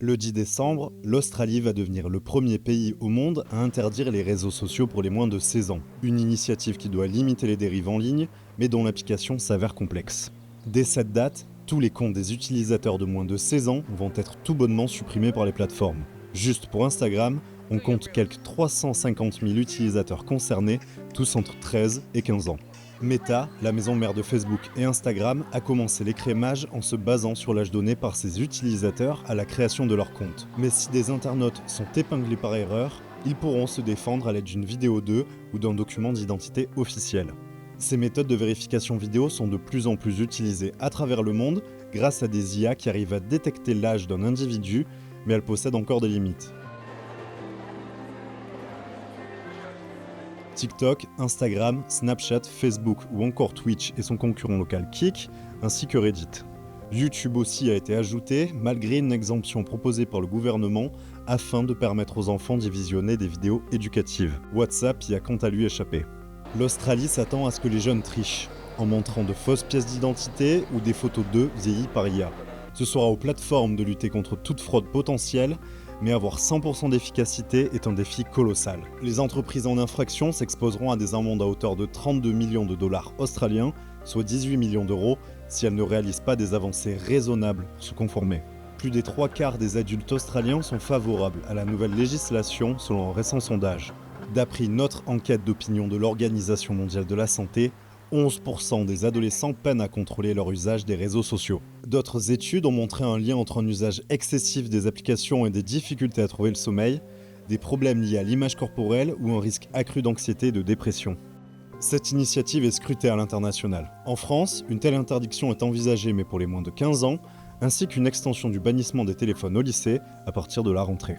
Le 10 décembre, l'Australie va devenir le premier pays au monde à interdire les réseaux sociaux pour les moins de 16 ans. Une initiative qui doit limiter les dérives en ligne, mais dont l'application s'avère complexe. Dès cette date, tous les comptes des utilisateurs de moins de 16 ans vont être tout bonnement supprimés par les plateformes. Juste pour Instagram, on compte quelques 350 000 utilisateurs concernés, tous entre 13 et 15 ans. Meta, la maison mère de Facebook et Instagram, a commencé l'écrémage en se basant sur l'âge donné par ses utilisateurs à la création de leur compte. Mais si des internautes sont épinglés par erreur, ils pourront se défendre à l'aide d'une vidéo d'eux ou d'un document d'identité officiel. Ces méthodes de vérification vidéo sont de plus en plus utilisées à travers le monde grâce à des IA qui arrivent à détecter l'âge d'un individu, mais elles possèdent encore des limites. TikTok, Instagram, Snapchat, Facebook ou encore Twitch et son concurrent local Kick, ainsi que Reddit. YouTube aussi a été ajouté, malgré une exemption proposée par le gouvernement afin de permettre aux enfants d'y visionner des vidéos éducatives. WhatsApp y a quant à lui échappé. L'Australie s'attend à ce que les jeunes trichent, en montrant de fausses pièces d'identité ou des photos d'eux vieillies par IA. Ce sera aux plateformes de lutter contre toute fraude potentielle, mais avoir 100% d'efficacité est un défi colossal. Les entreprises en infraction s'exposeront à des amendes à hauteur de 32 millions de dollars australiens, soit 18 millions d'euros, si elles ne réalisent pas des avancées raisonnables pour se conformer. Plus des 3/4 des adultes australiens sont favorables à la nouvelle législation selon un récent sondage. D'après une autre enquête d'opinion de l'Organisation mondiale de la santé, 11% des adolescents peinent à contrôler leur usage des réseaux sociaux. D'autres études ont montré un lien entre un usage excessif des applications et des difficultés à trouver le sommeil, des problèmes liés à l'image corporelle ou un risque accru d'anxiété et de dépression. Cette initiative est scrutée à l'international. En France, une telle interdiction est envisagée mais pour les moins de 15 ans, ainsi qu'une extension du bannissement des téléphones au lycée à partir de la rentrée.